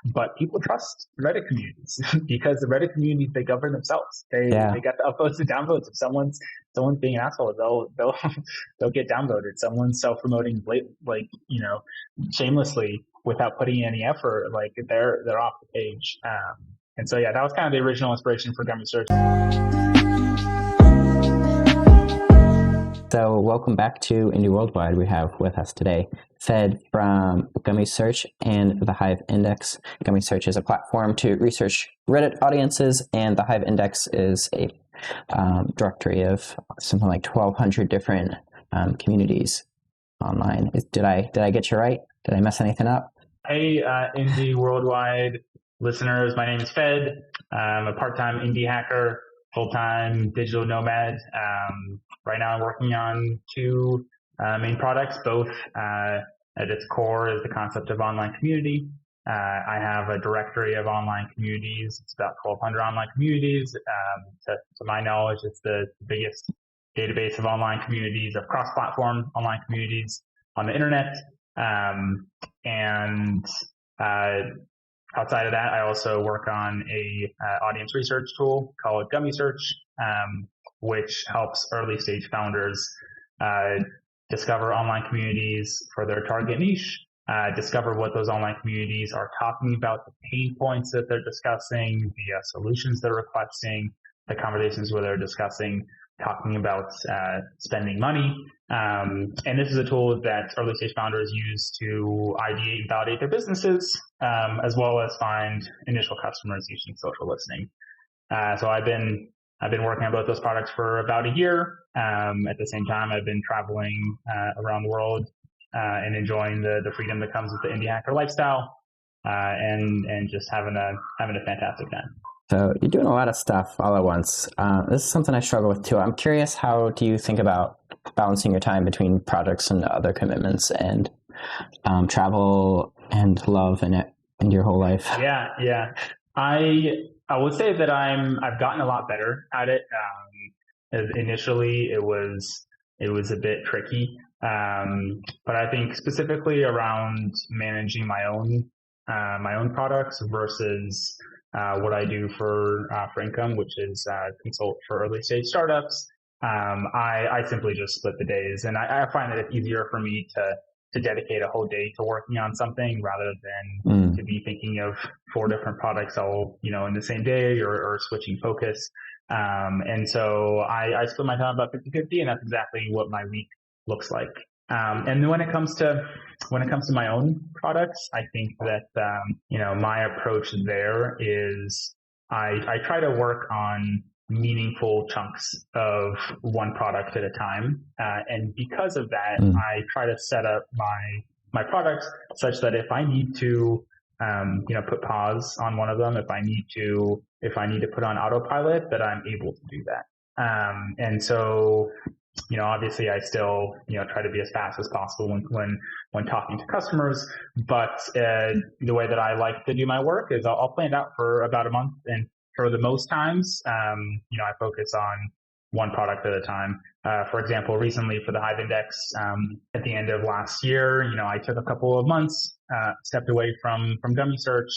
but people trust Reddit communities because the Reddit communities, they govern themselves. They got the upvotes and downvotes. If someone's being an asshole, they'll get downvoted. Someone's self-promoting shamelessly without putting any effort, like they're off the page. And so that was kind of the original inspiration for Gummy Search. So welcome back to Indie Worldwide. We have with us today Fed from Gummy Search and the Hive Index. Gummy Search is a platform to research Reddit audiences, and the Hive Index is a directory of something like 1,200 different communities online. Did I get you right? Did I mess anything up? Hey, Indie Worldwide listeners, my name is Fed. I'm a part-time indie hacker, full-time digital nomad. Right now I'm working on two main products. Both at its core is the concept of online community. I have a directory of online communities. It's about 1,200 online communities. To my knowledge, it's the biggest database of online communities, of cross-platform online communities on the internet. Outside of that, I also work on a audience research tool called Gummy Search, which helps early stage founders discover online communities for their target niche, discover what those online communities are talking about, the pain points that they're discussing, the solutions they're requesting, the conversations where they're discussing, talking about spending money. And this is a tool that early stage founders use to ideate and validate their businesses, as well as find initial customers using social listening. So I've been working on both those products for about a year. At the same time, I've been traveling around the world and enjoying the freedom that comes with the indie hacker lifestyle, and just having a fantastic time. So you're doing a lot of stuff all at once. This is something I struggle with too. I'm curious, how do you think about balancing your time between projects and other commitments and travel and love in your whole life? Yeah. I would say that I've gotten a lot better at it. Initially, it was a bit tricky, but I think specifically around managing my own products versus what I do for income, which is consult for early stage startups. I simply just split the days, and I find that it's easier for me to dedicate a whole day to working on something rather than to be thinking of 4 different products all in the same day or switching focus. And so I split my time about 50-50, and that's exactly what my week looks like. And when it comes to my own products, I think that my approach there is I try to work on meaningful chunks of one product at a time, and because of that, I try to set up my products such that if I need to put pause on one of them, if I need to put on autopilot, that I'm able to do that. And so obviously I still, try to be as fast as possible when talking to customers, but the way that I like to do my work is I'll plan it out for about a month, and for the most times, I focus on one product at a time. For example, recently for the Hive Index, at the end of last year, I took a couple of months, stepped away from Gummy Search,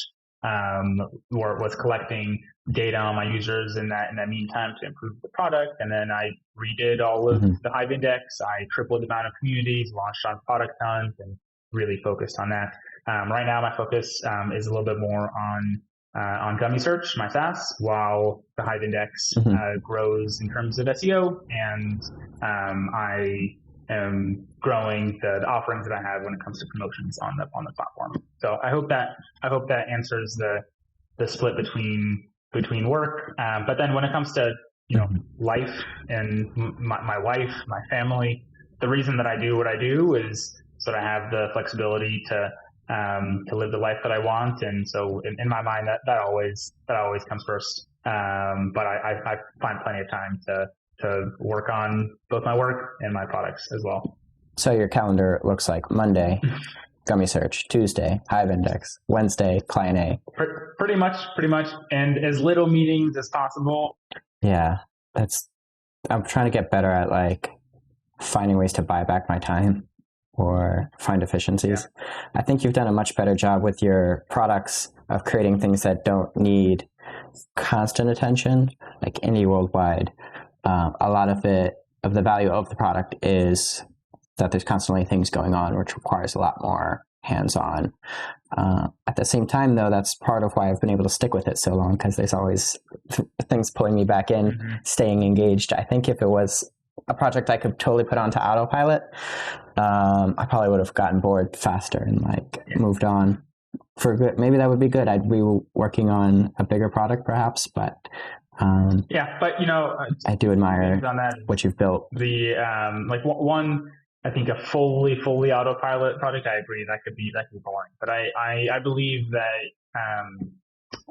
or was collecting data on my users in that meantime to improve the product. And then I redid all of the Hive Index. I tripled the amount of communities, launched on Product Hunt, and really focused on that. Right now, my focus is a little bit more on Gummy Search, my SaaS, while the Hive Index grows in terms of SEO, and I am growing the offerings that I have when it comes to promotions on the platform. So I hope that answers the split between work. But then when it comes to life and my wife, my family, the reason that I do what I do is so that I have the flexibility to live the life that I want. And so in my mind, that always comes first. But I find plenty of time to work on both my work and my products as well. So your calendar looks like Monday, Gummy Search, Tuesday, Hive Index, Wednesday, Client A. Pretty much. And as little meetings as possible. Yeah, I'm trying to get better at finding ways to buy back my time or find efficiencies. Yeah. I think you've done a much better job with your products of creating things that don't need constant attention, like indie worldwide, a lot of the value of the product is that there's constantly things going on, which requires a lot more hands-on. At the same time, though, that's part of why I've been able to stick with it so long, because there's always things pulling me back in, staying engaged. I think if it was a project I could totally put onto autopilot, I probably would have gotten bored faster and moved on. For good, maybe that would be good. I'd be working on a bigger product, perhaps, but but I do admire what you've built. The one, I think a fully autopilot project, I agree that could be boring. But I believe that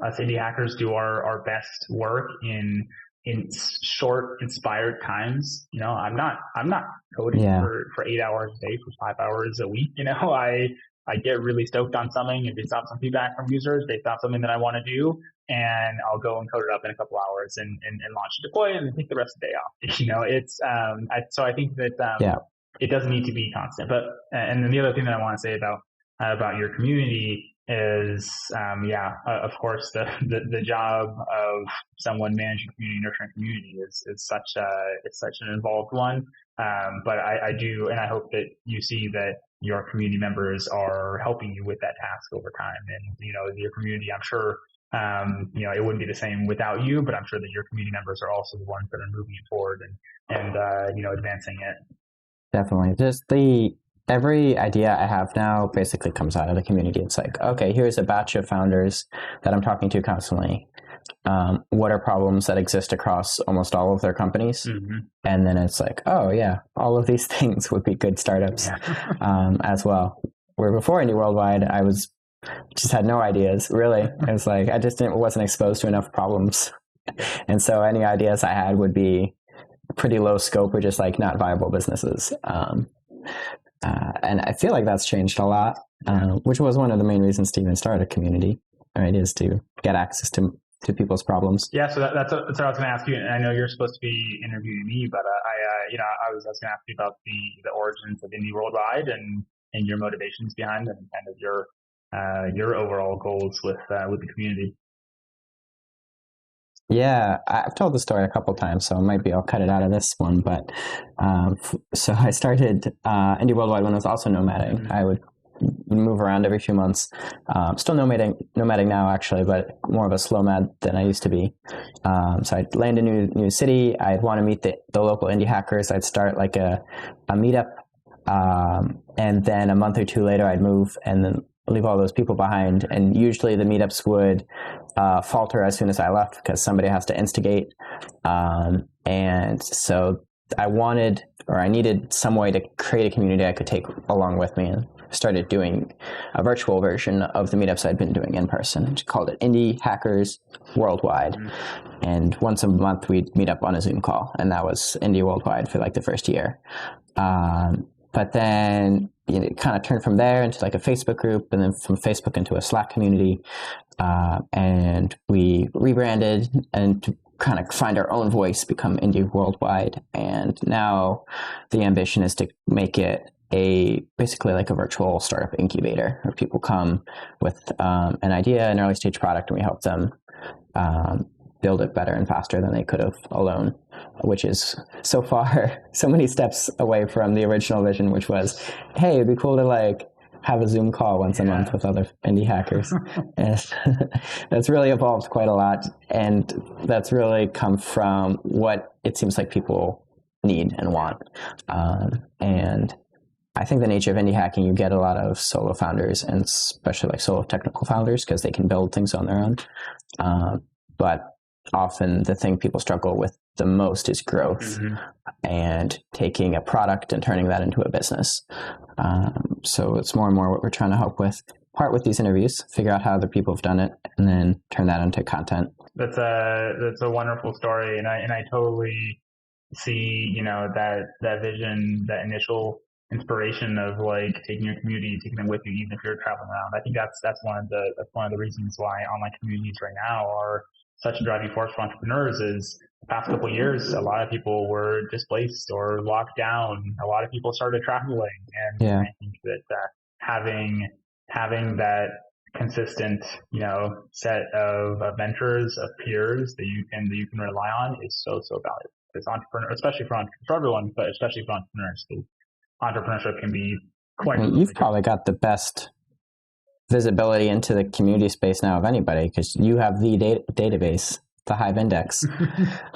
us indie hackers do our best work in short, inspired times. I'm not coding for 8 hours a day for 5 hours a week. I get really stoked on something and based off some feedback from users, based off something that I want to do, and I'll go and code it up in a couple hours and launch and deploy and then take the rest of the day off. It's so I think that it doesn't need to be constant. But and then the other thing that I want to say about your community is of course the job of someone managing community, nurturing community is such an involved one. But I do, and I hope that you see that your community members are helping you with that task over time. And your community, I'm sure it wouldn't be the same without you, but I'm sure that your community members are also the ones that are moving it forward and advancing it. Definitely. Just every idea I have now basically comes out of the community. It's like, okay, here's a batch of founders that I'm talking to constantly. What are problems that exist across almost all of their companies? And then it's like, oh yeah, all of these things would be good startups as well. Where before Indie Worldwide, I just had no ideas, really. It was like, I just wasn't exposed to enough problems. And so any ideas I had would be pretty low scope or just like not viable businesses. And I feel like that's changed a lot, which was one of the main reasons to even start a community, right, is to get access to people's problems. Yeah, so that's what I was going to ask you. And I know you're supposed to be interviewing me, but I was going to ask you about the origins of Indie Worldwide and your motivations behind them and kind of your overall goals with the community. Yeah, I've told the story a couple times, so maybe I'll cut it out of this one. But so I started Indie Worldwide when I was also nomading. I would move around every few months. Still nomading now, actually, but more of a slow mad than I used to be. So I'd land a new city. I'd want to meet the local indie hackers. I'd start like a meetup, and then a month or two later, I'd move and then leave all those people behind. And usually the meetups would falter as soon as I left because somebody has to instigate. And so I needed some way to create a community I could take along with me, and started doing a virtual version of the meetups I'd been doing in person. Just called it Indie Hackers Worldwide. And once a month we'd meet up on a Zoom call, and that was Indie Worldwide for like the first year. But then it kind of turned from there into like a Facebook group, and then from Facebook into a Slack community. And we rebranded and to kind of find our own voice, become Indie Worldwide. And now the ambition is to make it basically like a virtual startup incubator where people come with an idea, an early stage product, and we help them build it better and faster than they could have alone, which is so far so many steps away from the original vision, which was, hey, it'd be cool to like have a Zoom call once a month with other indie hackers. And that's really evolved quite a lot, and that's really come from what it seems like people need and want. And I think the nature of indie hacking, you get a lot of solo founders, and especially like solo technical founders, because they can build things on their own. But often the thing people struggle with the most is growth and taking a product and turning that into a business. So it's more and more what we're trying to help with. Part with these interviews, figure out how other people have done it, and then turn that into content. That's a wonderful story, and I totally see that vision, that initial inspiration of like taking your community, taking them with you, even if you're traveling around. I think that's one of the reasons why online communities right now are such a driving force for entrepreneurs. Is the past couple of years, a lot of people were displaced or locked down. A lot of people started traveling, and I think that having that consistent, set of mentors, of peers that you can rely on is so valuable. It's especially for everyone, but especially for entrepreneurs. Entrepreneurship can be quite. You've probably got the best visibility into the community space now of anybody, because you have the database, the Hive Index.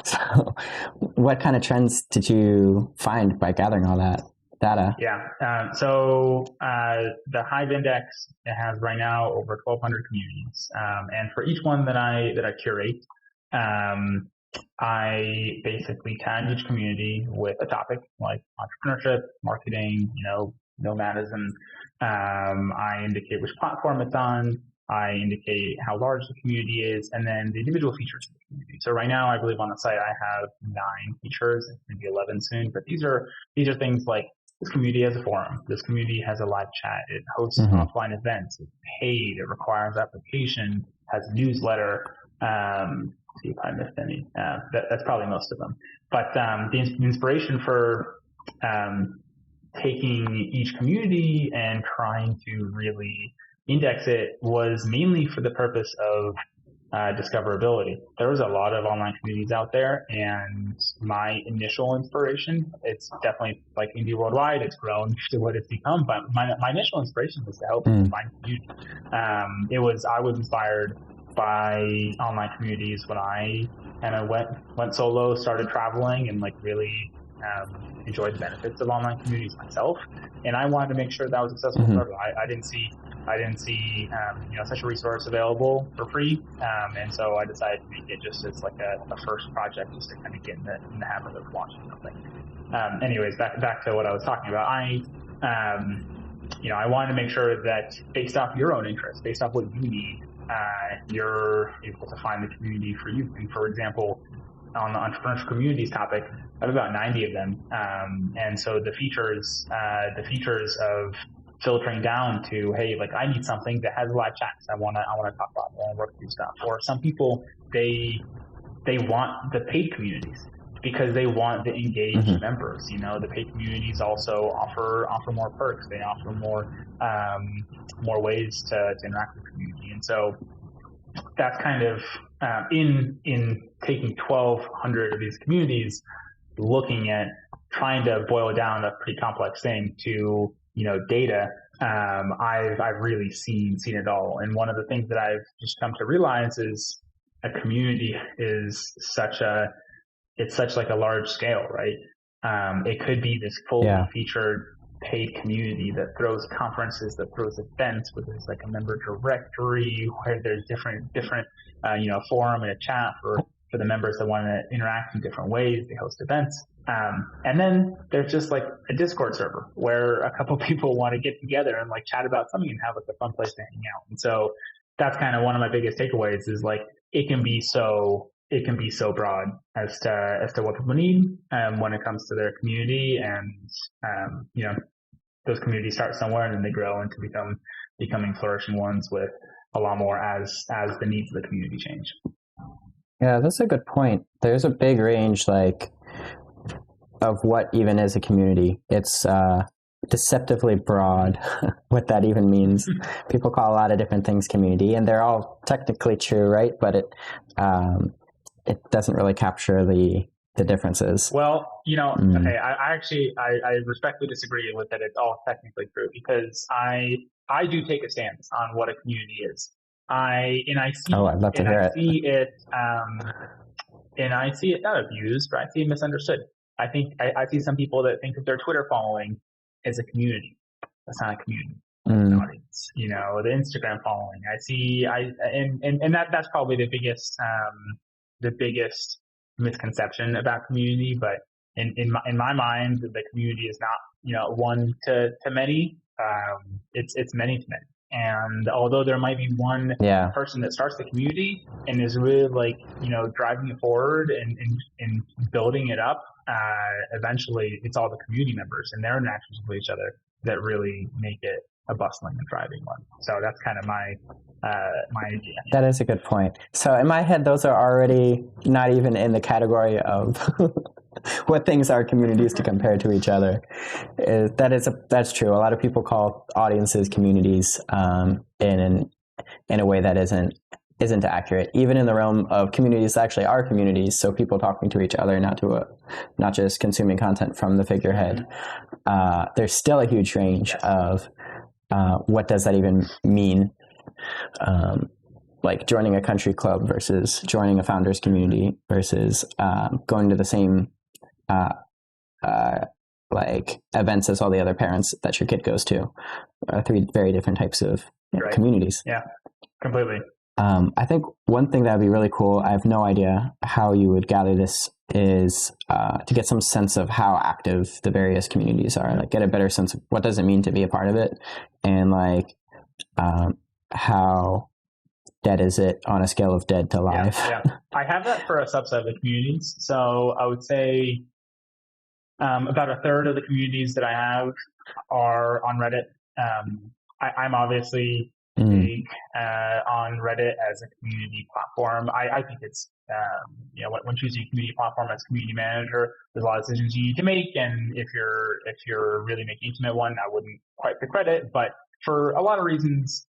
So what kind of trends did you find by gathering all that data? Yeah. So the Hive Index, it has right now over 1,200 communities. And for each one that I curate, I basically tag each community with a topic like entrepreneurship, marketing, nomadism. I indicate which platform it's on. I indicate how large the community is, and then the individual features of the community. So right now, I believe on the site I have 9 features, maybe 11 soon. But these are things like this community has a forum. This community has a live chat. It hosts offline events. It's paid. It requires application. Has a newsletter. See if I missed any. That's probably most of them. But the inspiration for taking each community and trying to really index it was mainly for the purpose of discoverability. There was a lot of online communities out there, and my initial inspiration, it's definitely like Indie Worldwide, it's grown to what it's become, but my initial inspiration was to help people find community. I was inspired by online communities when I kind of went solo, started traveling, and really enjoyed the benefits of online communities myself. And I wanted to make sure that was accessible for everyone. I didn't see such a resource available for free, and so I decided to make it just as like a first project, just to kind of get in the habit of watching something. Anyways, back to what I was talking about. I wanted to make sure that based off your own interests, based off what you need, you're able to find the community for you. And for example, on the entrepreneurship communities topic, I have about 90 of them, and so the features of filtering down to, hey, I need something that has live chats. I want to talk about it. I want to work through stuff. Or some people, they want the paid communities because they want the engaged members. The paid communities also offer more perks. They offer more ways to interact with the community. And so that's kind of in taking 1,200 of these communities, looking at trying to boil down a pretty complex thing to data. I've really seen it all. And one of the things that I've just come to realize is a community is such a large scale, right? It could be this fully featured paid community that throws conferences, that throws events, where there's a member directory, where there's different forum and a chat for the members that want to interact in different ways. They host events. And then there's just a Discord server where a couple people want to get together and chat about something and have a fun place to hang out. And so that's kind of one of my biggest takeaways is it can be so broad as to what people need when it comes to their community. And those communities start somewhere and then they grow into becoming flourishing ones with a lot more as the needs of the community change. Yeah, that's a good point. There's a big range of what even is a community. It's deceptively broad what that even means. People call a lot of different things community, and they're all technically true, right? But it doesn't really capture the differences. Well, okay, I respectfully disagree with that. It's all technically true, because I do take a stance on what a community is. I'd love to hear it. And I see it not abused, but I see it misunderstood. I think I see some people that think of their Twitter following as a community. That's not a community. An audience. The Instagram following. That's probably the biggest misconception about community. But in my mind, the community is not one to many. It's many to many. And although there might be one person that starts the community and is really driving it forward and building it up, eventually it's all the community members and their interactions with each other that really make it a bustling and thriving one. So that's kind of my idea. That is a good point. So in my head, those are already not even in the category of what things are communities to compare to each other. That's true. A lot of people call audiences communities, and in a way that isn't accurate, even in the realm of communities that actually are communities. So people talking to each other, not just consuming content from the figurehead. There's still a huge range of what does that even mean? Like joining a country club versus joining a founders community versus going to the same like events as all the other parents that your kid goes to. Three very different types of communities. Yeah, completely. I think one thing that would be really cool, I have no idea how you would gather this, is to get some sense of how active the various communities are, like get a better sense of what does it mean to be a part of it, and like how dead is it on a scale of dead to live. Yeah. I have that for a subset of the communities. So I would say about a third of the communities that I have are on Reddit. I'm obviously big on Reddit as a community platform. I think it's, when choosing a community platform as community manager, there's a lot of decisions you need to make. And if you're really making intimate one, I wouldn't quite pick Reddit. But for a lot of reasons,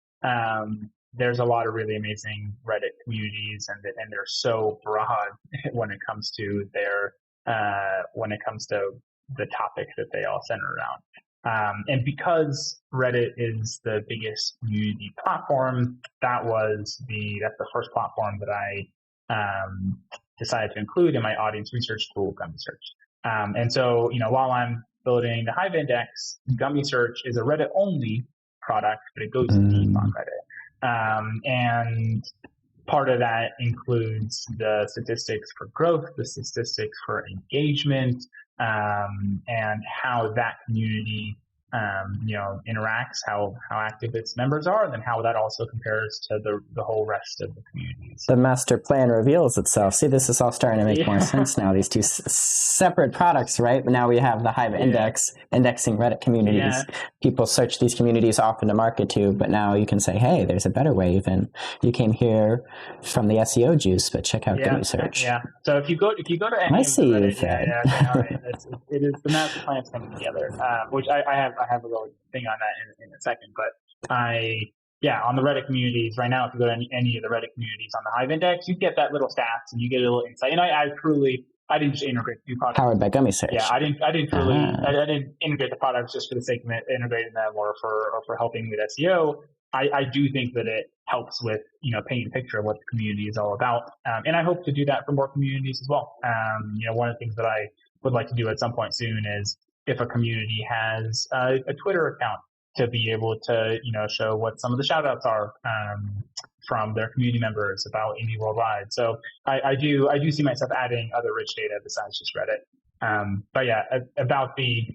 there's a lot of really amazing Reddit communities, and they're so broad when it comes to the topic that they all center around. And because Reddit is the biggest community platform, that's the first platform that I decided to include in my audience research tool, Gummy Search. And so, while I'm building the Hive Index, Gummy Search is a Reddit only product, but it goes deep on Reddit. And part of that includes the statistics for growth, the statistics for engagement, and how that community, interacts, how active its members are, and then how that also compares to the whole rest of the communities. The master plan reveals itself. See, this is all starting to make more sense now. These two separate products, right? But now we have the Hive Index, indexing Reddit communities. Yeah. People search these communities often to market to, but now you can say, hey, there's a better way. Even you came here from the SEO juice, but check out Gummy Search. Yeah. So if you go to any of the Reddit, it is the master plan's coming together, which I have a little thing on that in a second, but on the Reddit communities right now, if you go to any of the Reddit communities on the Hive Index, you get that little stats and you get a little insight. And I didn't just integrate the two products. Powered by Gummy Search. Yeah, I didn't integrate the products just for the sake of integrating them or for helping with SEO. I do think that it helps with, painting a picture of what the community is all about. And I hope to do that for more communities as well. One of the things that I would like to do at some point soon is, if a community has a Twitter account, to be able to, show what some of the shout outs are from their community members about indie worldwide. So I do see myself adding other rich data besides just Reddit. But yeah, about the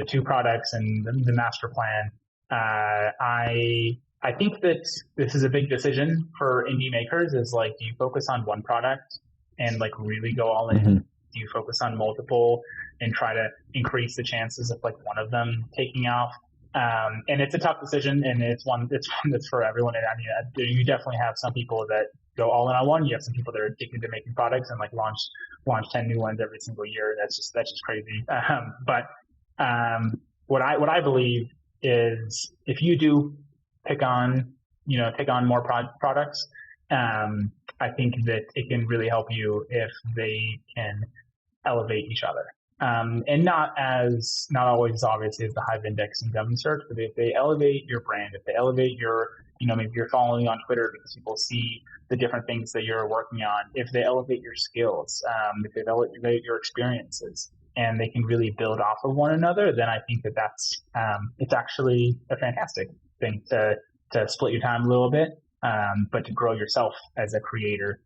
two products and the master plan, I think that this is a big decision for indie makers, is like, do you focus on one product and like really go all in? Mm-hmm. Do you focus on multiple and try to increase the chances of like one of them taking off? And it's a tough decision, and it's one that's for everyone. And I mean, you definitely have some people that go all in on one. You have some people that are addicted to making products and like launch 10 new ones every single year. That's just crazy. But what I believe is, if you do take on more products, I think that it can really help you if they can elevate each other. And not always obviously as the Hive Index and Gummy Search, but if they elevate your brand, if they elevate your, maybe you're following on Twitter because people see the different things that you're working on, if they elevate your skills, if they elevate your experiences, and they can really build off of one another, then I think that's it's actually a fantastic thing to split your time a little bit, but to grow yourself as a creator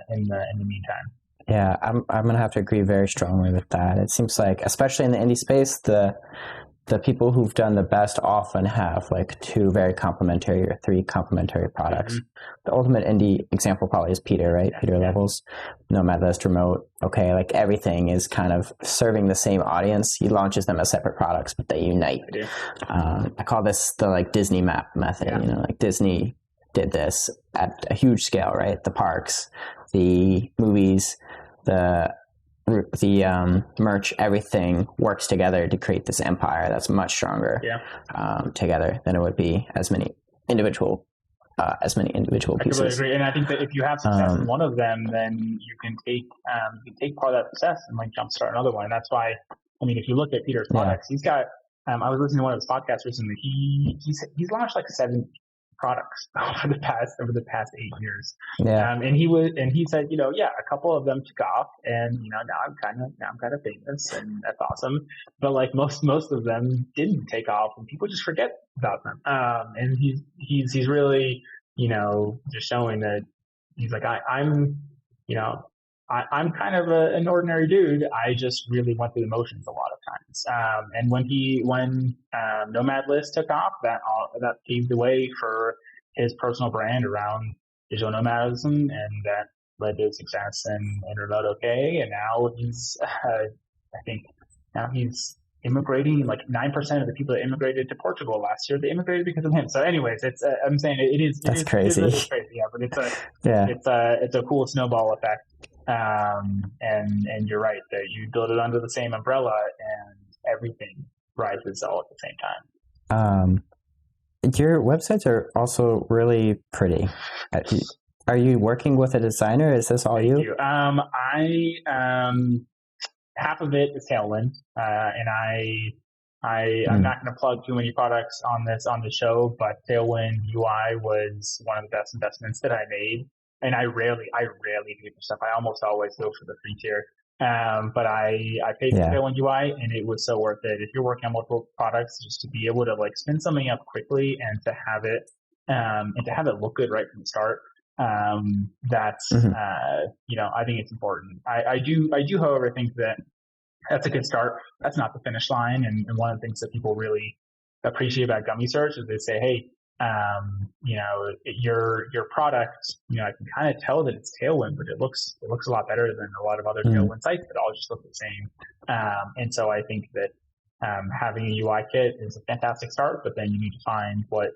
in the meantime. Yeah, I'm going to have to agree very strongly with that. It seems like, especially in the indie space, the people who've done the best often have like two very complementary or three complementary products. Mm-hmm. The ultimate indie example probably is Peter, right? Yeah, Peter Levels, Nomad, List, Remote. Okay, like everything is kind of serving the same audience. He launches them as separate products, but they unite. I call this the like Disney map method. Yeah. Like Disney did this at a huge scale, right? The parks, the movies, the merch, everything works together to create this empire that's much stronger together than it would be as many individual as many individual I pieces. completely agree, and I think that if you have success in one of them, then you can take part of that success and like jumpstart another one. And that's why, I mean, if you look at Peter's products, he's got. I was listening to one of his podcasts recently. He's launched like 7 products over the past 8 years. Yeah. And he said, a couple of them took off, and now I'm kind of famous, and that's awesome. But like most of them didn't take off, and people just forget about them. And he's really, just showing that he's like, I'm kind of an ordinary dude. I just really went through the motions a lot of times. And when Nomad List took off, that paved the way for his personal brand around digital nomadism, and that led to success in Remote OK. And now he's, I think, immigrating. Like 9% of the people that immigrated to Portugal last year, they immigrated because of him. So, anyways, I'm saying it is crazy. It is crazy, yeah. But it's a cool snowball effect. And you're right that you build it under the same umbrella, and everything rises all at the same time. Your websites are also really pretty. Are you working with a designer? Is this all Thank you? Half of it is Tailwind, and I'm not going to plug too many products on the show, but Tailwind UI was one of the best investments that I made. And I rarely do for stuff. I almost always go for the free tier. But I paid for Tailwind UI, and it was so worth it. If you're working on multiple products, just to be able to like spin something up quickly and to have it look good right from the start. That's I think it's important. I do, however, think that that's a good start. That's not the finish line. And one of the things that people really appreciate about Gummy Search is they say, hey, your product, I can kind of tell that it's Tailwind, but it looks a lot better than a lot of other Tailwind sites that all just look the same. And so I think that having a UI kit is a fantastic start, but then you need to find what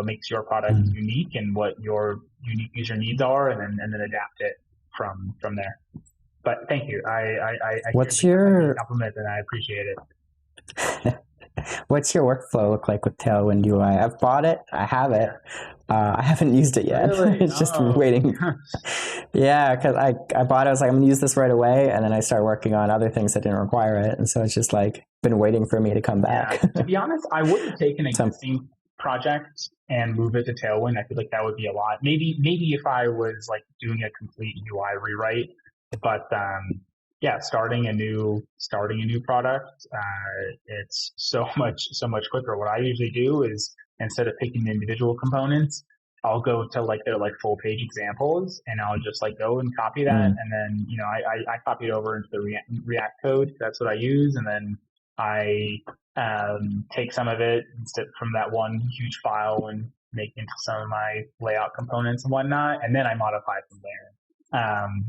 makes your product unique and what your unique user needs are, and then adapt it from there. But thank you. I What's your compliment, and I appreciate it. What's your workflow look like with Tailwind UI? I've bought it. I have it. I haven't used it yet. Really? It's just waiting. Yeah, because I bought it. I was like, I'm going to use this right away. And then I started working on other things that didn't require it. And so it's just like been waiting for me to come back. Yeah. To be honest, I wouldn't take an existing project and move it to Tailwind. I feel like that would be a lot. Maybe if I was like doing a complete UI rewrite, but starting a new product, it's so much quicker. What I usually do is, instead of picking individual components, I'll go to like their like full page examples, and I'll just like go and copy that, and then I copy it over into the React code. That's what I use, and then I take some of it from that one huge file and make into some of my layout components and whatnot, and then I modify from there.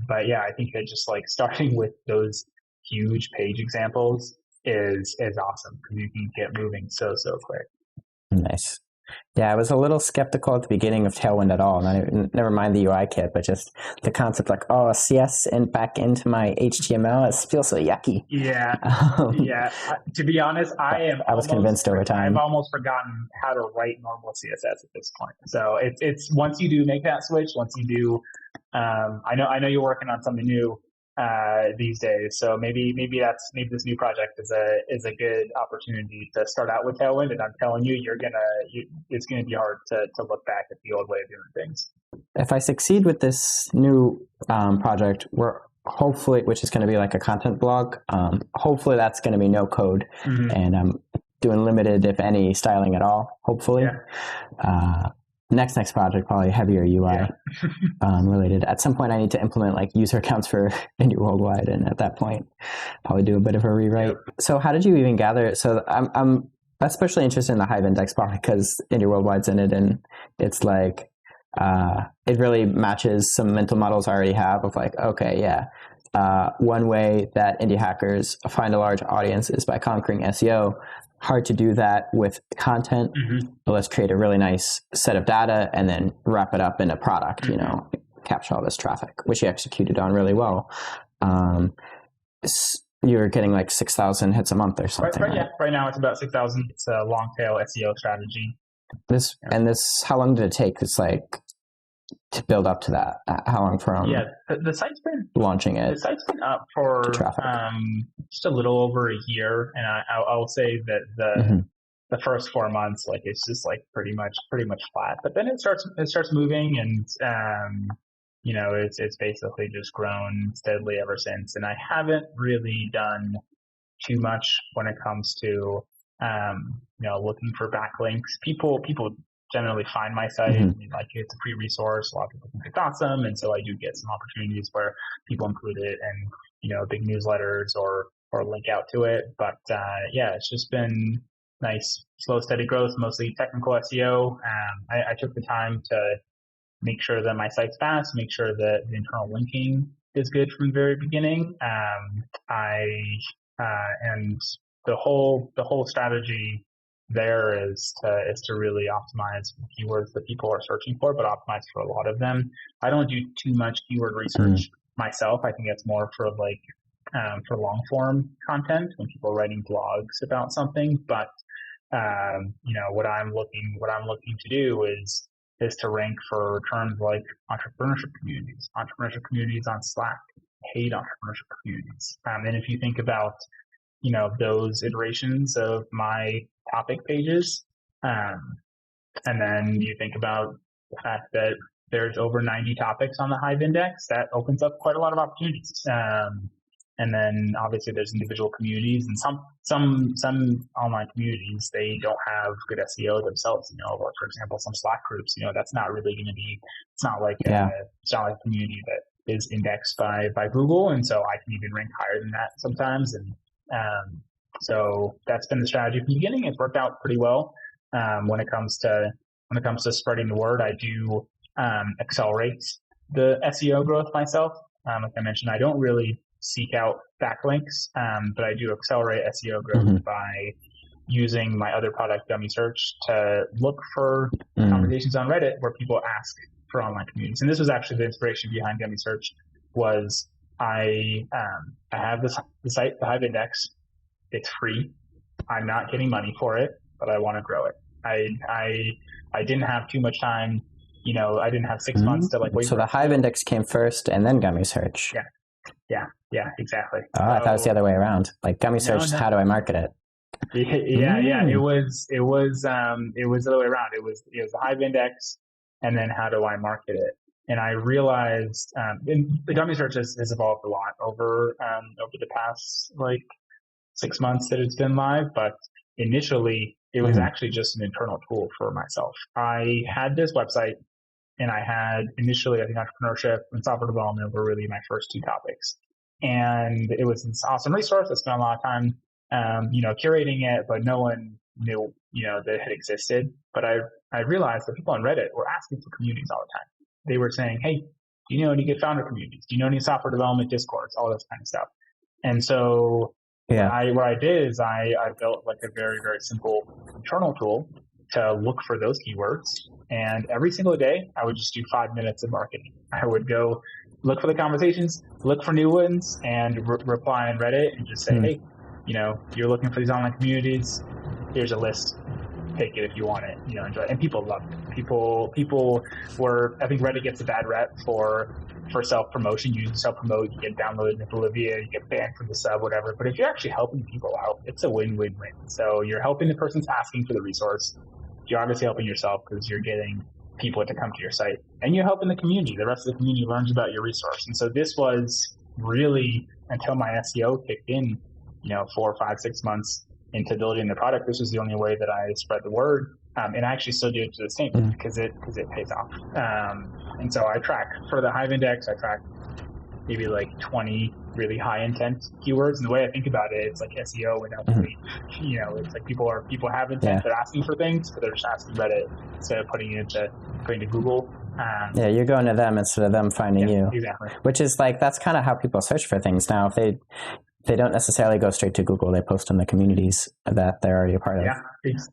But yeah, I think that just like starting with those huge page examples is awesome, because you can get moving so quick. Nice. Yeah, I was a little skeptical at the beginning of Tailwind at all. Never mind the UI kit, but just the concept like, CS and back into my HTML, it feels so yucky. Yeah. To be honest, I was convinced over time. I've almost forgotten how to write normal CSS at this point. So it's once you do make that switch, once you do, I know you're working on something new these days. So maybe this new project is a good opportunity to start out with Tailwind. And I'm telling you, it's gonna be hard to look back at the old way of doing things. If I succeed with this new project, hopefully, which is going to be like a content blog, hopefully that's going to be no code, and I'm doing limited, if any, styling at all. Hopefully. Yeah. Next project, probably heavier UI related. At some point, I need to implement like user accounts for Indie Worldwide, and at that point, probably do a bit of a rewrite. Yep. So, how did you even gather it? So, I'm especially interested in the Hive Index part because Indie Worldwide's in it, and it's like it really matches some mental models I already have of like, okay, yeah. One way that indie hackers find a large audience is by conquering SEO. Hard to do that with content, but let's create a really nice set of data and then wrap it up in a product, capture all this traffic, which you executed on really well. You're getting like 6,000 hits a month or something. Right now it's about 6,000. It's a long tail SEO strategy. How long did it take? It's like to build up to that. How long from the site's been launching it? The site's been up for just a little over a year, and I'll say that the first 4 months, like it's just like pretty much flat. But then it starts moving, and it's basically just grown steadily ever since. And I haven't really done too much when it comes to looking for backlinks. People generally find my site, like it's a free resource. A lot of people think it's awesome, and so I do get some opportunities where people include it and big newsletters or link out to it. But it's just been nice, slow, steady growth, mostly technical SEO. I took the time to make sure that my site's fast, make sure that the internal linking is good from the very beginning. And the whole strategy there is to really optimize the keywords that people are searching for, but optimize for a lot of them. I don't do too much keyword research myself. I think that's more for for long form content when people are writing blogs about something. But what I'm looking to do is to rank for terms like entrepreneurship communities on Slack, paid entrepreneurship communities. And if you think about those iterations of my topic pages, and then you think about the fact that there's over 90 topics on the Hive Index, that opens up quite a lot of opportunities. And then obviously there's individual communities, and some online communities, they don't have good SEO themselves, or for example, some Slack groups, that's not really going to be, it's not like a community that is indexed by Google. And so I can even rank higher than that sometimes. And so that's been the strategy from the beginning. It's worked out pretty well. When it comes to spreading the word, I do accelerate the SEO growth myself. Like I mentioned, I don't really seek out backlinks, but I do accelerate SEO growth by using my other product, Gummy Search, to look for conversations on Reddit where people ask for online communities. And this was actually the inspiration behind Gummy Search. Was I have the site, the Hive Index. It's free. I'm not getting money for it, but I want to grow it. I didn't have too much time. I didn't have 6 months to wait. So the Hive Index came first, and then Gummy Search. Yeah, exactly. Oh, I thought it was the other way around. Like Gummy Search, how do I market it? Yeah. It was the other way around. It was the Hive Index, and then how do I market it? And I realized, the Gummy Search has evolved a lot over the past 6 months that it's been live. But initially, it was actually just an internal tool for myself. I had this website, and I had initially, I think, entrepreneurship and software development were really my first two topics. And it was this awesome resource. I spent a lot of time, curating it, but no one knew, that it had existed. But I realized that people on Reddit were asking for communities all the time. They were saying, hey, do you know any good founder communities? Do you know any software development discords? All this kind of stuff. And so what I did is I built a very, very simple internal tool to look for those keywords. And every single day, I would just do 5 minutes of marketing. I would go look for the conversations, look for new ones, and reply on Reddit and just say, hey, you're looking for these online communities. Here's a list. Take it if you want it. Enjoy it. And people loved it. People were. I think Reddit gets a bad rep for self-promotion. You self-promote, you get downloaded into Bolivia, you get banned from the sub, whatever. But if you're actually helping people out, it's a win-win-win. So you're helping the person's asking for the resource. You're obviously helping yourself because you're getting people to come to your site, and you're helping the community. The rest of the community learns about your resource. And so this was really, until my SEO kicked in, 4, 5, 6 months into building the product, this was the only way that I spread the word. And I actually still do it to this day because it pays off. And so I track for the Hive Index. I track maybe 20 really high intent keywords. And the way I think about it, it's like SEO without really, it's like people have intent. They're asking for things, but they're just asking Reddit instead of putting it into Google. You're going to them instead of them finding you. Exactly. Which is that's kind of how people search for things now. If they don't necessarily go straight to Google, they post in the communities that they're already a part of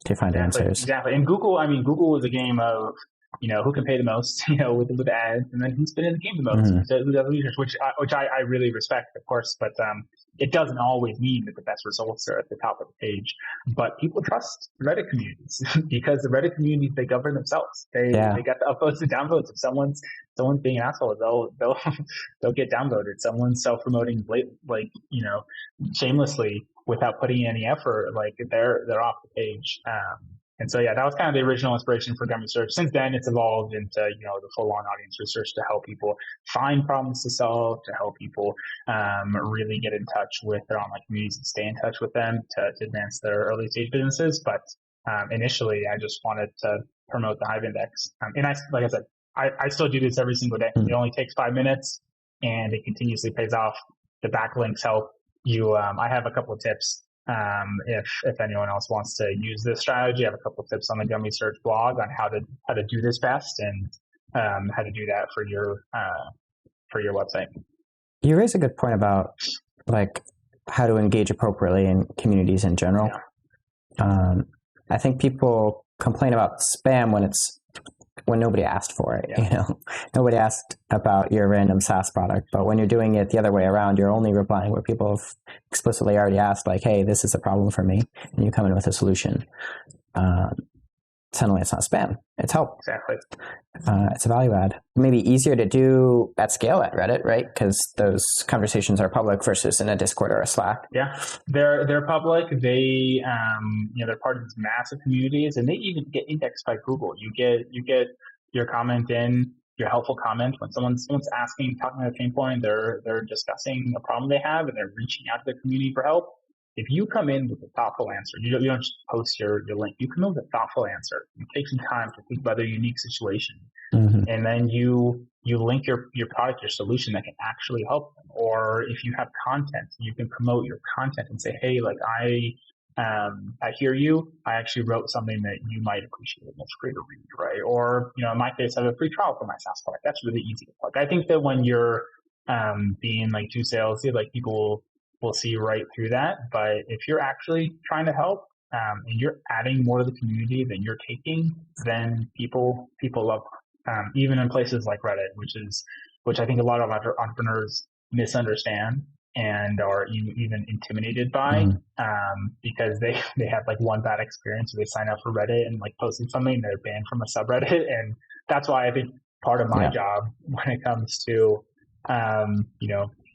to find answers. Exactly. And Google was a game of who can pay the most, with ads, and then who's been in the game the most, who does research, which I really respect, of course, but it doesn't always mean that the best results are at the top of the page. But people trust Reddit communities because the Reddit communities, they govern themselves. They got the upvotes and downvotes. If someone's being an asshole, they'll get downvoted. Someone's self-promoting shamelessly without putting any effort, like they're off the page. And so, that was kind of the original inspiration for Gummy Search. Since then, it's evolved into, the full-on audience research to help people find problems to solve, to help people really get in touch with their online communities and stay in touch with them to advance their early-stage businesses. But initially, I just wanted to promote the Hive Index. And like I said, I still do this every single day. It only takes 5 minutes, and it continuously pays off. The backlinks help you. I have a couple of tips. If anyone else wants to use this strategy, I have a couple of tips on the Gummy Search blog on how to do this best and how to do that for your website. You raise a good point about like how to engage appropriately in communities in general. Yeah. I think people complain about spam when nobody asked for it. Yeah. Nobody asked about your random SaaS product, but when you're doing it the other way around, you're only replying where people have explicitly already asked, like, hey, this is a problem for me, and you come in with a solution. Suddenly it's not spam, it's help. Exactly. It's a value add. Maybe easier to do at scale at Reddit, right? Because those conversations are public versus in a Discord or a Slack. Yeah, they're public. They they're part of these massive communities, and they even get indexed by Google. You get your comment in, your helpful comment when someone's talking about a pain point. They're discussing a problem they have, and they're reaching out to the community for help. If you come in with a thoughtful answer, you don't just post your link. You come in with a thoughtful answer. You take some time to think about their unique situation, and then you link your product, your solution that can actually help them. Or if you have content, you can promote your content and say, hey, like I hear you. I actually wrote something that you might appreciate. Let's create a read, right? Or in my case, I have a free trial for my SaaS product. That's really easy to plug. I think that when you're being like too salesy, like people will see right through that. But if you're actually trying to help and you're adding more to the community than you're taking, then people love even in places like Reddit, which I think a lot of entrepreneurs misunderstand and are even intimidated by because they have like one bad experience where they sign up for Reddit and like posted something and they're banned from a subreddit. And that's why I think part of my job when it comes to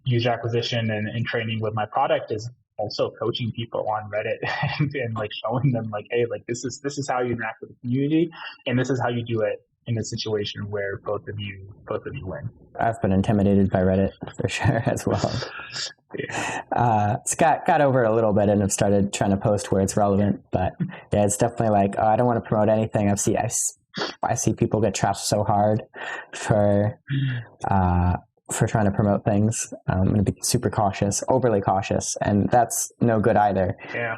user acquisition and training with my product is also coaching people on Reddit and like showing them like, hey, like this is how you interact with the community, and this is how you do it in a situation where both of you win. I've been intimidated by Reddit for sure as well. Scott got over it a little bit and have started trying to post where it's relevant, but yeah, it's definitely like, I don't want to promote anything. I see people get trapped so hard for trying to promote things. I'm going to be super cautious, overly cautious, and that's no good either. Yeah.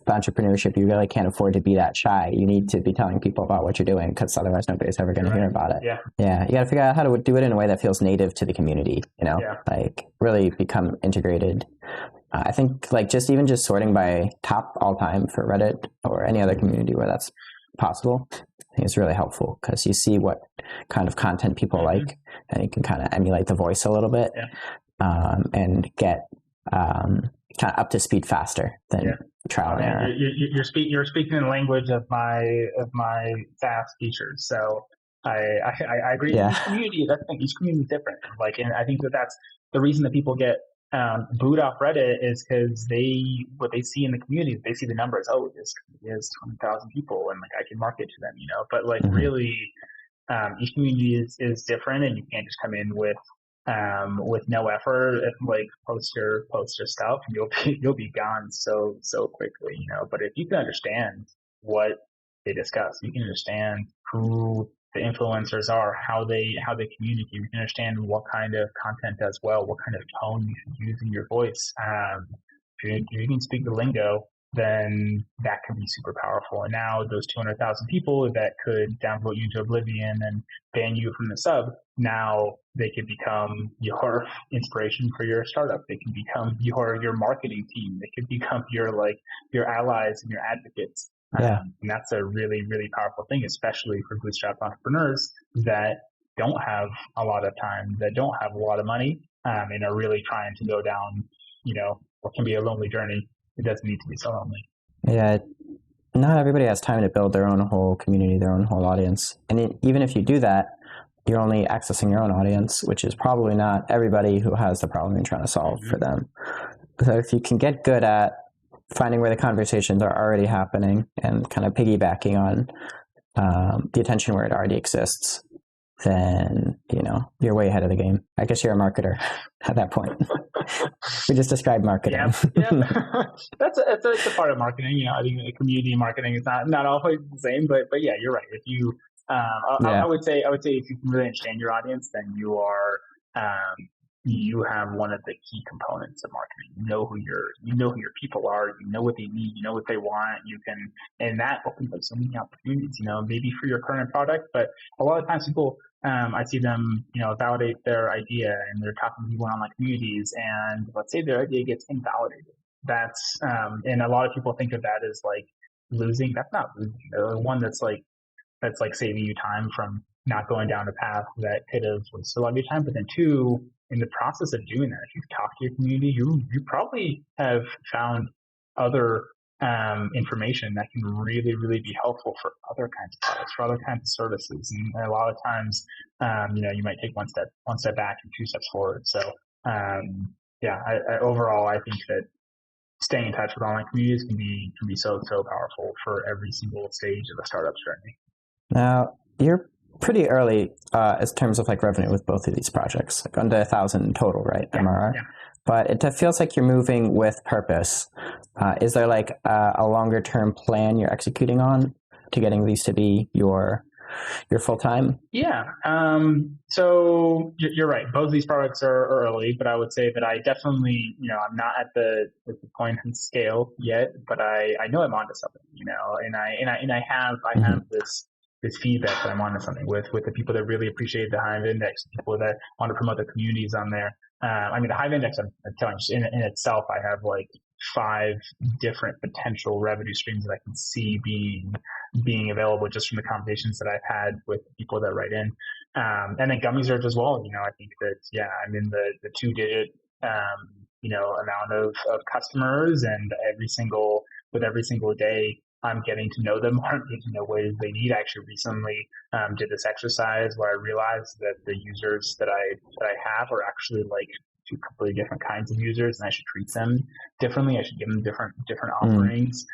Entrepreneurship, you really can't afford to be that shy. You need to be telling people about what you're doing because otherwise nobody's ever going to hear about it. Yeah. Yeah. You got to figure out how to do it in a way that feels native to the community, like really become integrated. I think like just sorting by top all time for Reddit or any other community where that's possible, I think it's really helpful because you see what kind of content people like, and you can kind of emulate the voice a little bit and get kind of up to speed faster than trial and error. You're speaking in the language of my SaaS features, so I agree. Yeah. Each community, each community is different. Like, and I think that's the reason that people get booed off Reddit is because what they see in the community, they see the numbers. Oh, this community has 20,000 people, and like I can market to them, But like really, each community is different, and you can't just come in with no effort and like post your stuff, and you'll be gone so quickly, But if you can understand what they discuss, you can understand who the influencers are, how they communicate. You can understand what kind of content does well, what kind of tone you should use in your voice. If you can speak the lingo, then that can be super powerful. And now those 200,000 people that could downvote you to oblivion and ban you from the sub, now they could become your inspiration for your startup. They can become your marketing team. They could become your allies and your advocates. And that's a really, really powerful thing, especially for bootstrap entrepreneurs that don't have a lot of time, that don't have a lot of money, and are really trying to go down, what can be a lonely journey. It doesn't need to be so lonely. Yeah. Not everybody has time to build their own whole community, their own whole audience. And even if you do that, you're only accessing your own audience, which is probably not everybody who has the problem you're trying to solve for them. So if you can get good at finding where the conversations are already happening and kind of piggybacking on the attention where it already exists, then, you're way ahead of the game. I guess you're a marketer at that point. We just described marketing. Yeah. That's a part of marketing. I think community marketing is not always the same, but yeah, you're right. If you, I would say if you can really understand your audience, then you have one of the key components of marketing. You know who your people are. You know what they need. You know what they want. And that opens up so many opportunities. Maybe for your current product, but a lot of times people, I see them, validate their idea, and they're talking to people in online communities, and let's say their idea gets invalidated. That's and a lot of people think of that as like losing. That's not losing. The one that's like saving you time from not going down a path that could have wasted a lot of your time. But then two, in the process of doing that, if you've talked to your community, you probably have found other information that can really, really be helpful for other kinds of products, for other kinds of services. And a lot of times, you might take one step back and 2 steps forward. So, overall, I think that staying in touch with online communities can be so powerful for every single stage of a startup's journey. Now, you're pretty early in terms of like revenue with both of these projects, like under 1,000 total, right? Yeah, MRR. Yeah. But it feels like you're moving with purpose. Is there like a longer term plan you're executing on to getting these to be your full time? Yeah. So you're right. Both of these products are early, but I would say that I definitely, I'm not at the point and scale yet, but I know I'm onto something, and I have this feedback that I'm onto something with the people that really appreciate the Hive Index, people that want to promote the communities on there. The Hive Index, I'm telling you, in itself, I have like 5 different potential revenue streams that I can see being available just from the conversations that I've had with people that write in. And then Gummy Search as well. I think that, I'm in the 2-digit, amount of customers, and with every single day, I'm getting to know them, I'm getting to know what they need. I actually recently did this exercise where I realized that the users that I have are actually like 2 completely different kinds of users, and I should treat them differently. I should give them different offerings.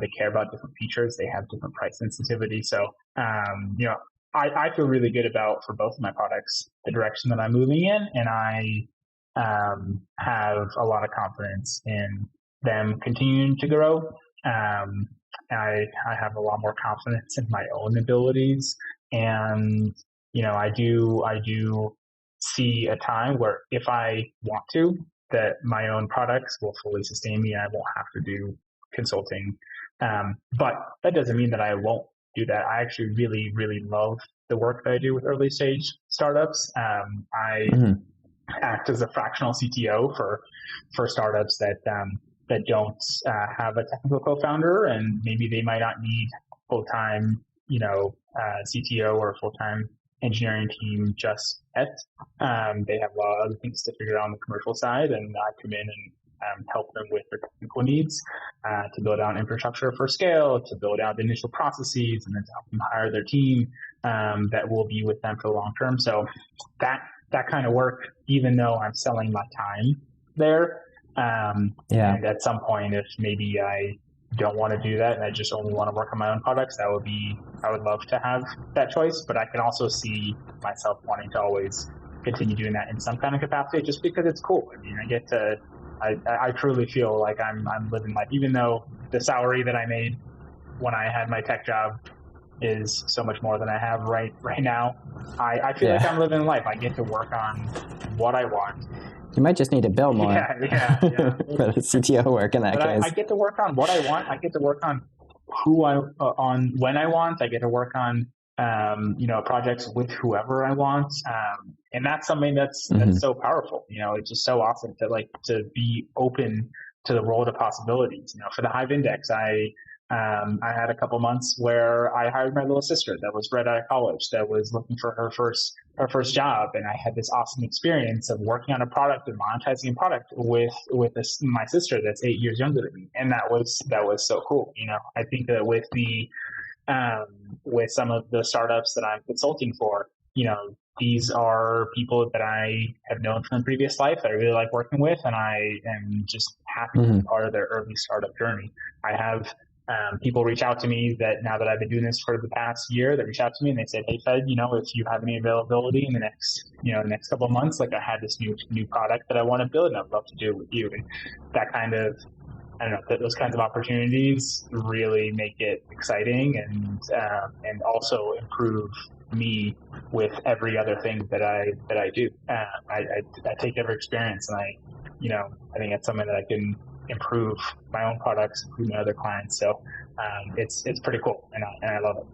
They care about different features. They have different price sensitivity. So, I feel really good about, for both of my products, the direction that I'm moving in, and I have a lot of confidence in them continuing to grow. I have a lot more confidence in my own abilities, and I do see a time where if I want to, that my own products will fully sustain me, and I won't have to do consulting. But that doesn't mean that I won't do that. I actually really, really love the work that I do with early stage startups. I act as a fractional CTO for startups that don't have a technical co-founder, and maybe they might not need full-time, CTO or full-time engineering team just yet. They have a lot of other things to figure out on the commercial side, and I come in and help them with their technical needs to build out infrastructure for scale, to build out the initial processes, and then to help them hire their team that will be with them for the long term. So that kind of work, even though I'm selling my time there, and at some point, if maybe I don't want to do that and I just only want to work on my own products, I would love to have that choice. But I can also see myself wanting to always continue doing that in some kind of capacity, just because it's cool. I truly feel like I'm living life, even though the salary that I made when I had my tech job is so much more than I have right now. I feel like I'm living life. I get to work on what I want. You might just need to bill more for the CTO work in that case. I get to work on what I want. I get to work on when I want. I get to work on projects with whoever I want, and that's something that's so powerful. It's just so awesome to be open to the world of possibilities. For the Hive Index, I I had a couple months where I hired my little sister that was right out of college, that was looking for her first job, and I had this awesome experience of working on a product and monetizing a product with my sister that's 8 years younger than me, and that was so cool. I think that with some of the startups that I'm consulting for, these are people that I have known from previous life that I really like working with, and I am just happy to be part of their early startup journey. I have people reach out to me that now that I've been doing this for the past year, that reach out to me and they said, "Hey, Fed, if you have any availability in the next couple of months, like I had this new product that I want to build, and I'd love to do it with you." And that kind of, I don't know, those kinds of opportunities really make it exciting and also improve me with every other thing that I do. I take every experience, and I think that's something that I can improve my own products, improve my other clients. So it's pretty cool, and I love it.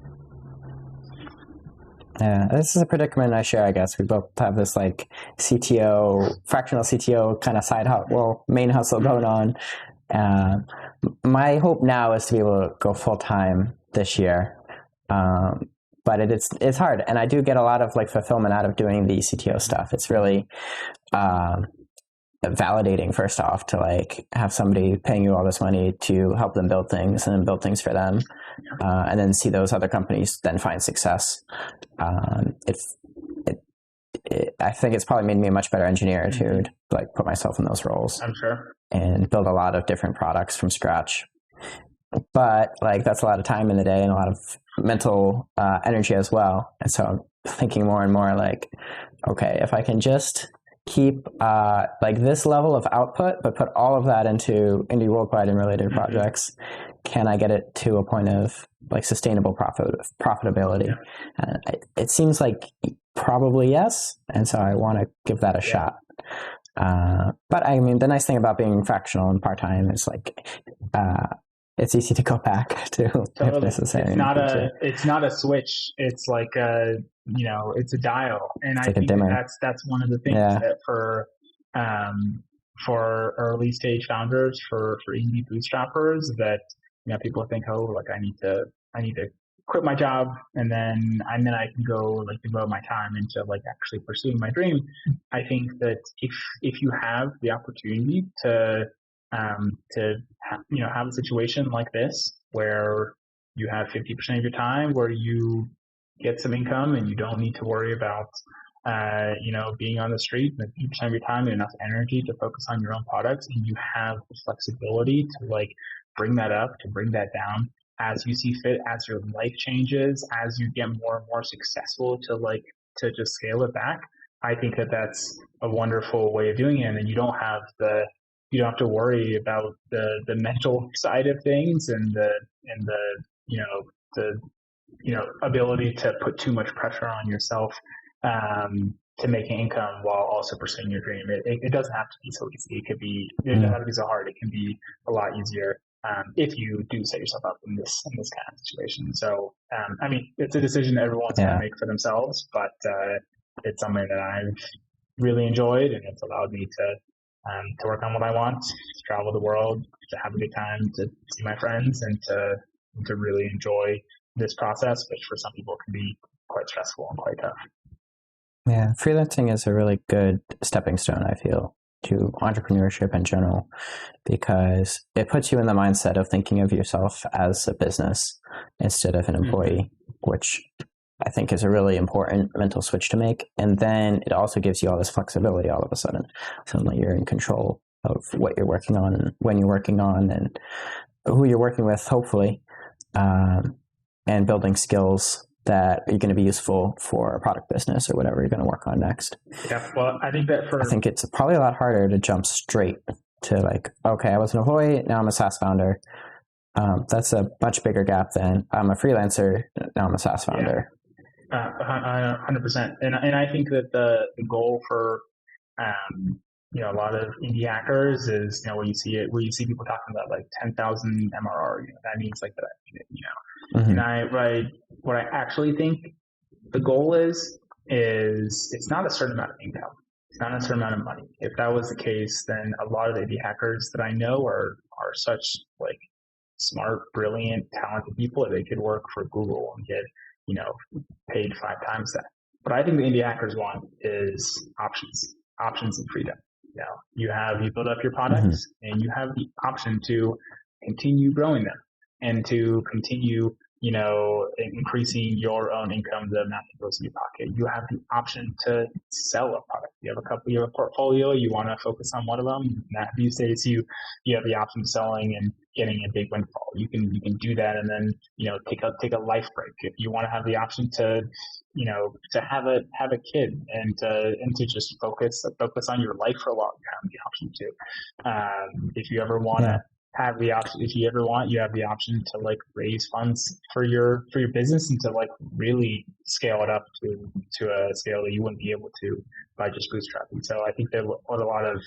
Yeah, this is a predicament I share, I guess. We both have this like fractional CTO kind of main hustle going on. My hope now is to be able to go full time this year. But it's hard, and I do get a lot of like fulfillment out of doing the CTO stuff. It's really validating, first off, to like have somebody paying you all this money to help them build things and then build things for them, and then see those other companies then find success. I think it's probably made me a much better engineer to like put myself in those roles. I'm sure. And build a lot of different products from scratch. But like that's a lot of time in the day and a lot of mental energy as well. And so I'm thinking more and more like, okay, if I can just keep like this level of output, but put all of that into indie worldwide and related projects, can I get it to a point of like sustainable profitability? Yeah. It seems like probably yes. And so I want to give that a shot. But I mean, the nice thing about being fractional and part-time is like, it's easy to go back to totally. If necessary. It's not a switch. It's like it's a dial. And it's I like think that's one of the things that for early stage founders, for indie bootstrappers, that people think, oh, like I need to quit my job and then I can go like devote my time into like actually pursuing my dream. I think that if you have the opportunity to have a situation like this where you have 50% of your time where you get some income and you don't need to worry about being on the street, and 50% of your time and enough energy to focus on your own products, and you have the flexibility to like bring that up, to bring that down as you see fit, as your life changes, as you get more and more successful, to just scale it back. I think that that's a wonderful way of doing it, and then you don't have to worry about the mental side of things and the ability to put too much pressure on yourself to make an income while also pursuing your dream. It doesn't have to be so easy. It doesn't have to be so hard. It can be a lot easier if you do set yourself up in this kind of situation. So I mean, it's a decision that everyone's going to make for themselves, but it's something that I've really enjoyed, and it's allowed me to work on what I want, to travel the world, to have a good time, to see my friends, and to really enjoy this process, which for some people can be quite stressful and quite tough. Yeah, freelancing is a really good stepping stone, I feel, to entrepreneurship in general, because it puts you in the mindset of thinking of yourself as a business instead of an employee, which I think is a really important mental switch to make. And then it also gives you all this flexibility all of a sudden. Suddenly you're in control of what you're working on, and when you're working on, and who you're working with, hopefully, and building skills that are going to be useful for a product business or whatever you're going to work on next. Yeah, well, I think it's probably a lot harder to jump straight to like, okay, I was an employee, now I'm a SaaS founder. That's a much bigger gap than I'm a freelancer, now I'm a SaaS founder. 100%. And I think that the goal for a lot of indie hackers is where you see people talking about like 10,000 MRR. That means like that. And what I actually think the goal is it's not a certain amount of income. It's not a certain amount of money. If that was the case, then a lot of the indie hackers that I know are such like smart, brilliant, talented people, they could work for Google and get, paid 5 times that. What I think the indie hackers want is options and freedom. You build up your products and you have the option to continue growing them and to continue, increasing your own income, the amount that goes in your pocket. You have the option to sell a product. You have a portfolio. You want to focus on one of them. Now, these days, you have the option of selling and getting a big windfall. You can do that and then, take a life break. If you want to have the option to, to have a kid and to just focus on your life for a while, you have the option to. If you ever want to have the option, if you ever want, you have the option to like raise funds for your business and to like really scale it up to a scale that you wouldn't be able to by just bootstrapping. So I think that what a lot of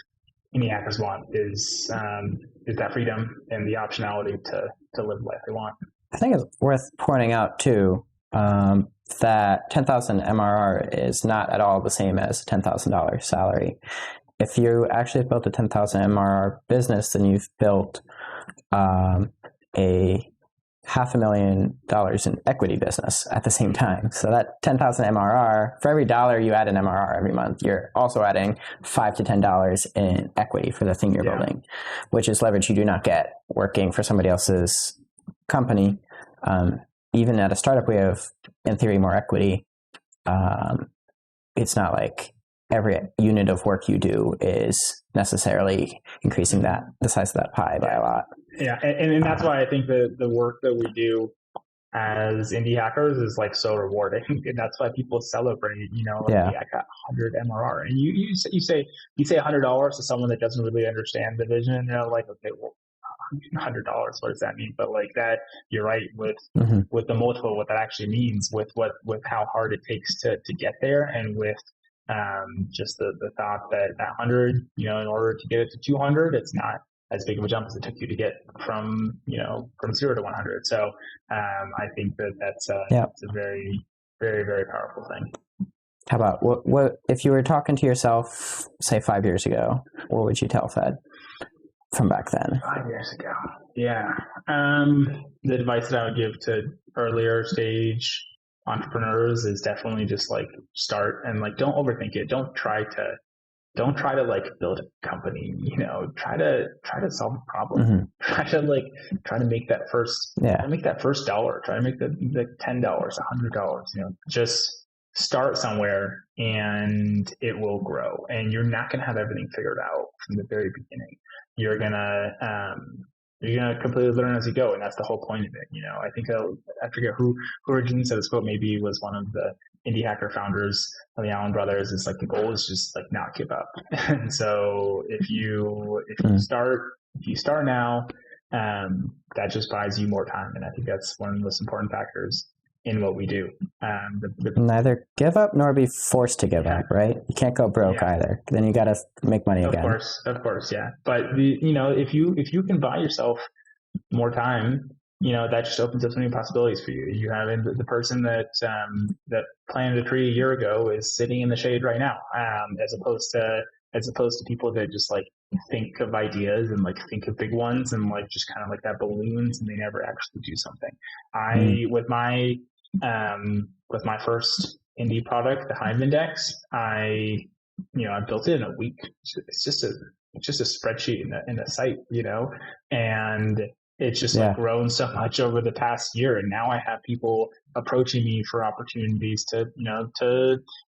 indie hackers want is that freedom and the optionality to live the life they want. I think it's worth pointing out too that 10,000 MRR is not at all the same as $10,000 salary. If you actually built a 10,000 MRR business, then you've built a $500,000 in equity business at the same time. So that 10,000 MRR, for every dollar you add in MRR every month, you're also adding $5 to $10 in equity for the thing you're building, which is leverage you do not get working for somebody else's company. Even at a startup, we have, in theory, more equity. It's not like every unit of work you do is necessarily increasing the size of that pie by a lot. Yeah, and that's why I think the work that we do as indie hackers is like so rewarding, and that's why people celebrate. I got 100 MRR, and you say $100 to someone that doesn't really understand the vision, and they're like, okay, well, $100, what does that mean? But like that, you're right with the multiple, what that actually means, with how hard it takes to get there, and with just the thought that 100, in order to get it to 200, it's not as big of a jump as it took you to get from 0 to 100. So I think that's a very, very, very powerful thing. How about what if you were talking to yourself, say 5 years ago, what would you tell Fed from back then? 5 years ago. Yeah. The advice that I would give to earlier stage entrepreneurs is definitely just like start and like don't overthink it. Don't try to like build a company, try to solve a problem. Try to make that first dollar, try to make the $10, $100, just start somewhere and it will grow. And you're not going to have everything figured out from the very beginning. You're going to completely learn as you go. And that's the whole point of it. I think I forget who originally said this quote, maybe it was one of the indie hacker founders of the Allen brothers. It's like the goal is just like not give up. And so if you start now, that just buys you more time. And I think that's one of the most important factors in what we do. Neither give up nor be forced to give up, right? You can't go broke either. Then you got to make money again. Of course, yeah. But if you can buy yourself more time, that just opens up so many possibilities for you. You have the person that planted a tree a year ago is sitting in the shade right now, as opposed to people that just like think of ideas and like think of big ones and like just kind of like that balloons and they never actually do something. With my first indie product, the Hive Index, I built it in a week. It's just a spreadsheet in a site, and it's just like grown so much over the past year. And now I have people approaching me for opportunities to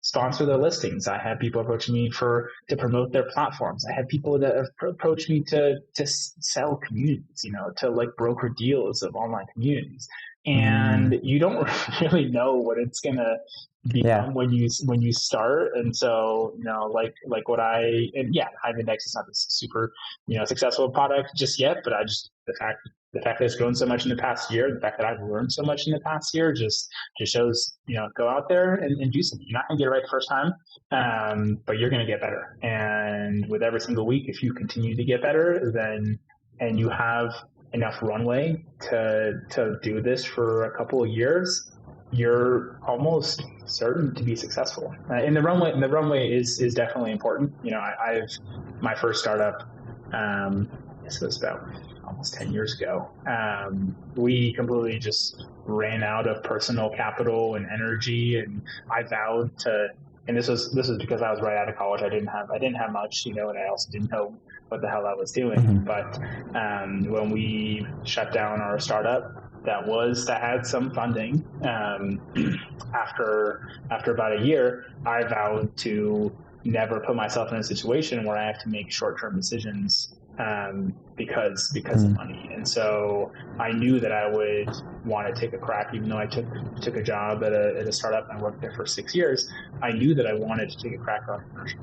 sponsor their listings. I have people approaching me to promote their platforms. I have people that have approached me to sell communities, to like broker deals of online communities. And you don't really know what it's going to become when you start. And so, like Hive Index is not this super, successful product just yet, but the fact that it's grown so much in the past year, the fact that I've learned so much in the past year just shows, go out there and do something. You're not going to get it right the first time, but you're going to get better. And with every single week, if you continue to get better, and you have enough runway to do this for a couple of years, you're almost certain to be successful. And the runway is definitely important. My first startup, guess it was about almost 10 years ago, we completely just ran out of personal capital and energy, and I vowed to. And this was because I was right out of college. I didn't have much, and I also didn't know what the hell I was doing. Mm-hmm. But when we shut down our startup, that had some funding. After about a year, I vowed to never put myself in a situation where I have to make short-term decisions because of money. And so I knew that I would want to take a crack, even though I took a job at a startup and worked there for 6 years. I knew that I wanted to take a crack at entrepreneurship.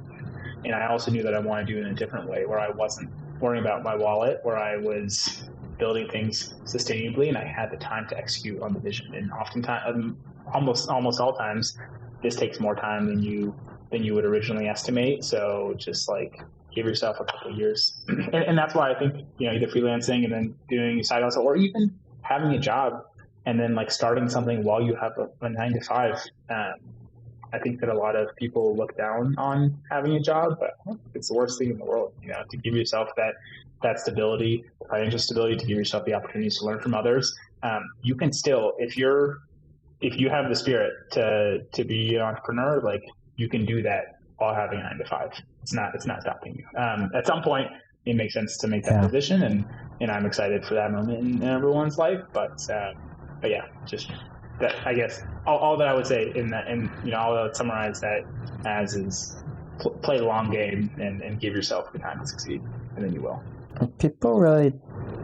And I also knew that I wanted to do it in a different way, where I wasn't worrying about my wallet, where I was building things sustainably, and I had the time to execute on the vision. And oftentimes, almost all times, this takes more time than you would originally estimate. So just like give yourself a couple of years, and that's why I think either freelancing and then doing side hustle, or even having a job and then like starting something while you have a 9 to 5. I think that a lot of people look down on having a job, but I don't think it's the worst thing in the world. To give yourself that stability, financial stability, to give yourself the opportunities to learn from others. You can still, if you have the spirit to be an entrepreneur, like you can do that while having a 9 to 5. It's not stopping you. At some point, it makes sense to make that decision, and I'm excited for that moment in everyone's life. But yeah, just that, I guess all that I would say all I would summarize that as is play the long game and give yourself the time to succeed, and then you will. People really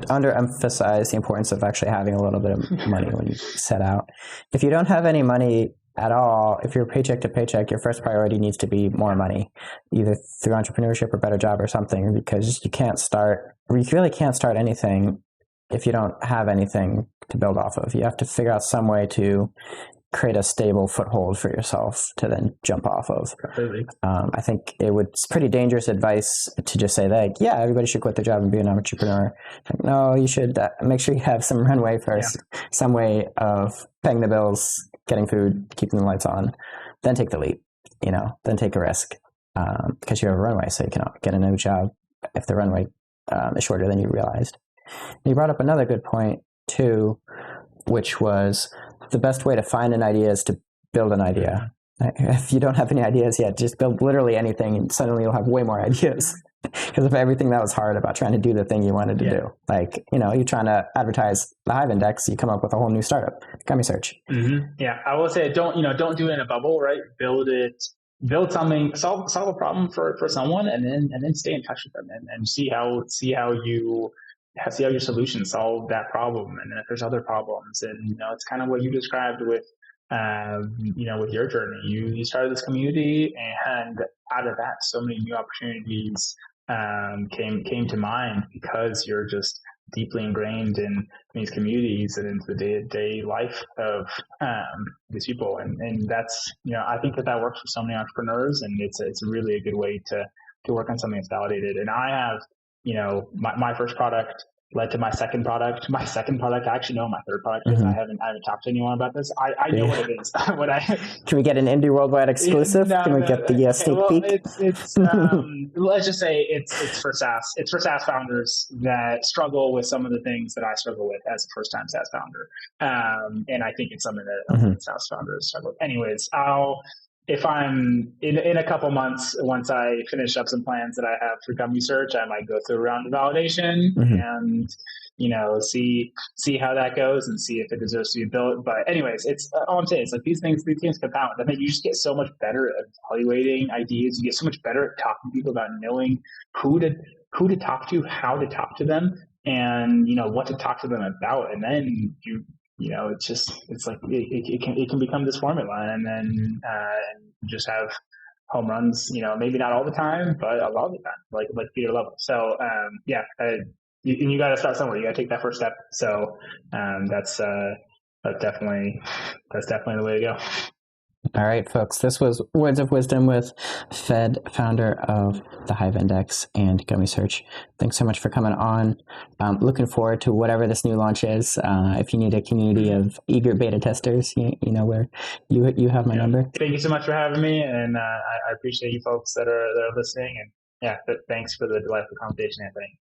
underemphasize the importance of actually having a little bit of money when you set out. If you don't have any money at all, if you're paycheck to paycheck, your first priority needs to be more money, either through entrepreneurship or better job or something, because you really can't start anything if you don't have anything to build off of. You have to figure out some way to create a stable foothold for yourself to then jump off of. Completely. I think it's pretty dangerous advice to just say that, everybody should quit their job and be an entrepreneur. Like, no, you should make sure you have some runway first, some way of paying the bills, getting food, keeping the lights on, then take the leap, then take a risk, because you have a runway, so you can get a new job if the runway is shorter than you realized. And you brought up another good point too, which was the best way to find an idea is to build an idea. If you don't have any ideas yet, just build literally anything, and suddenly you'll have way more ideas. Because of everything that was hard about trying to do the thing you wanted to do. Like, you're trying to advertise the Hive Index, you come up with a whole new startup, Gummy Search. Mm-hmm. Yeah, I will say don't do it in a bubble, right? Build something, solve a problem for someone, and then stay in touch with them and see how your solutions solve that problem. And then if there's other problems, and it's kind of what you described with with your journey. You started this community, and out of that, so many new opportunities came to mind because you're just deeply ingrained in these communities and into the day-to-day life of these people. And that's, I think that works for so many entrepreneurs, and it's really a good way to work on something that's validated. And I have, my first product led to my second product. My second product, I actually know my third product because I haven't talked to anyone about this. I know what it is. Can we get an Indie Worldwide exclusive? Can we get the sneak peek? It's let's just say it's for SaaS. It's for SaaS founders that struggle with some of the things that I struggle with as a first-time SaaS founder. And I think it's something that SaaS founders struggle with. Anyways, if I'm in a couple months, once I finish up some plans that I have for Gummy Search, I might go through a round of validation and, see how that goes and see if it deserves to be built. But anyways, it's all I'm saying is like these things compound. I think you just get so much better at evaluating ideas. You get so much better at talking to people about knowing who to talk to, how to talk to them, and, what to talk to them about. And then it's like it can become this formula, and then just have home runs. Maybe not all the time, but a lot of the time, like Peter level. So you got to start somewhere. You got to take that first step. So that's definitely the way to go. All right, folks, this was Words of Wisdom with Fed, founder of the Hive Index and Gummy Search. Thanks so much for coming on. Looking forward to whatever this new launch is. If you need a community of eager beta testers, you know where you have my number. Thank you so much for having me, and I appreciate you folks that are listening. And thanks for the delightful conversation, Anthony.